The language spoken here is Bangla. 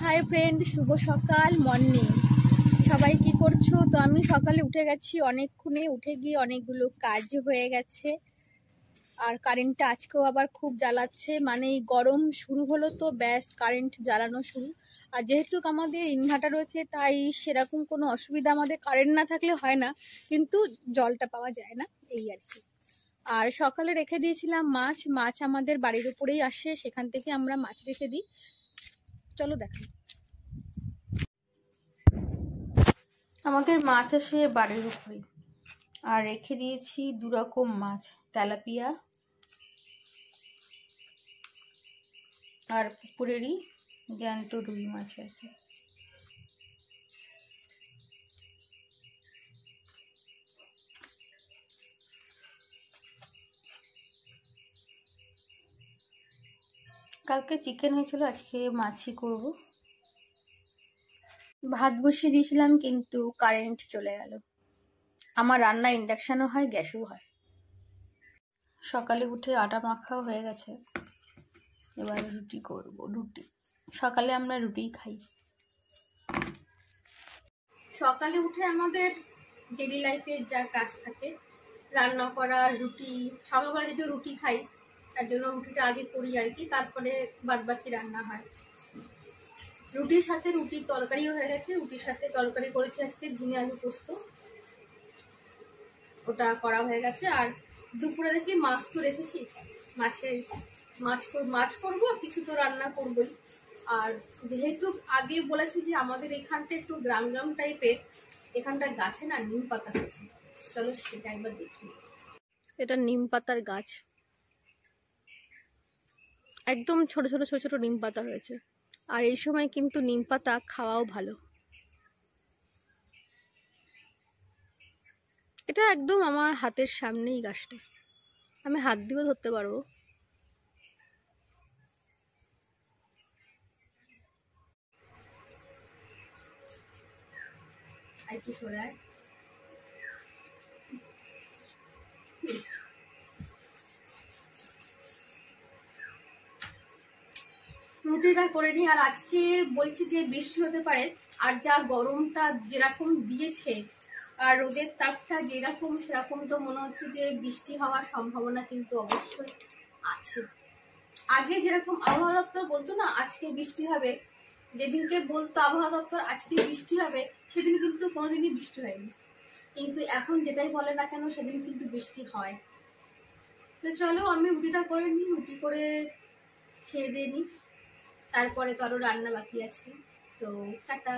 হাই ফ্রেন্ড, শুভ সকাল মর্নিং। সবাই কি করছো? তো আমি সকালে উঠে গেছি, অনেকক্ষণে উঠে গিয়ে অনেকগুলো কাজ হয়ে গেছে। আর কারেন্টটা আজকেও আবার খুব জ্বালাচ্ছে, মানে এই গরম শুরু হলো তো ব্যাস কারেন্ট জ্বালানো শুরু। আর যেহেতু আমাদের ইনভার্টার রয়েছে তাই সেরকম কোনো অসুবিধা আমাদের কারেন্ট না থাকলে হয় না, কিন্তু জলটা পাওয়া যায় না, এই আর কি। আর সকালে রেখে দিয়েছিলাম মাছ আমাদের বাড়ির উপরেই আসে, সেখান থেকে আমরা মাছ রেখে দিই। চলো দেখাই। আমাদের মাছ আসে বাড়ির উপরেই, আর রেখে দিয়েছি দুরকম মাছ, তেলাপিয়া আর পুকুরেরই জ্যান্ত রুই মাছ আর কি। কালকে চিকেন হয়েছিল, আজকে মাছই করব। ভাত বসিয়ে দিয়েছিলাম কিন্তু কারেন্ট চলে গেল। আমার রান্না ইন্ডাকশনও হয়, গ্যাসও হয়। সকালে উঠে আটা মাখাও হয়ে গেছে, এবার রুটি করব। রুটি সকালে আমরা রুটিই খাই। সকালে উঠে আমাদের ডেইলি লাইফের যা কাজ থাকে, রান্না করা, রুটি, সকালবেলা যেহেতু রুটি খাই তার জন্য রুটিটা আগে করি আর কি, তারপরে বাদ বাকি রান্না হয়। রুটির সাথে রুটির তরকারিও হয়ে গেছে, রুটির সাথে তরকারি করেছি আজকে ঝিঙে আলু পোস্ত, ওটা করা হয়ে গেছে। আর দুপুরে দেখি মাছ তো রেখেছি, মাছ করবো, কিছু তো রান্না করবোই। আর যেহেতু আগে বলেছি যে আমাদের এখানটা একটু গ্রাম গ্রাম টাইপের, এখানটা গাছে না নিম পাতা হয়েছে, চলো সেটা একবার দেখি। এটা নিম পাতার গাছ, একদম ছোট ছোট ছোট ছোট নিম পাতা হয়েছে। আর এই সময় কিন্তু নিম পাতা খাওয়াও ভালো। এটা একদম আমার হাতের সামনেই গাছটা, আমি হাত দিয়েও ধরতে পারবো। একটু সরায় রুটিটা করে নিই। আর আজকে বলছি যে বৃষ্টি হতে পারে, আর যা গরমটা যেরকম দিয়েছে আর রোদের তাপটা যেরকম, সেরকম তো মনে হচ্ছে যে বৃষ্টি হওয়ার সম্ভাবনা কিন্তু অবশ্যই আছে। আগে যেরকম আবহাওয়া দপ্তর বলতো না আজকে বৃষ্টি হবে, যেদিনকে বলতো আবহাওয়া দপ্তর আজকে বৃষ্টি হবে, সেদিন কিন্তু কোনোদিনই বৃষ্টি হয়নি। কিন্তু এখন যেটাই বলে না কেন সেদিন কিন্তু বৃষ্টি হয়। তো চলো আমি রুটিটা করে নিই, রুটি করে খেয়ে দিয়ে নিই, তারপরে তো আরো রান্না বাকি আছে। তো টাটা।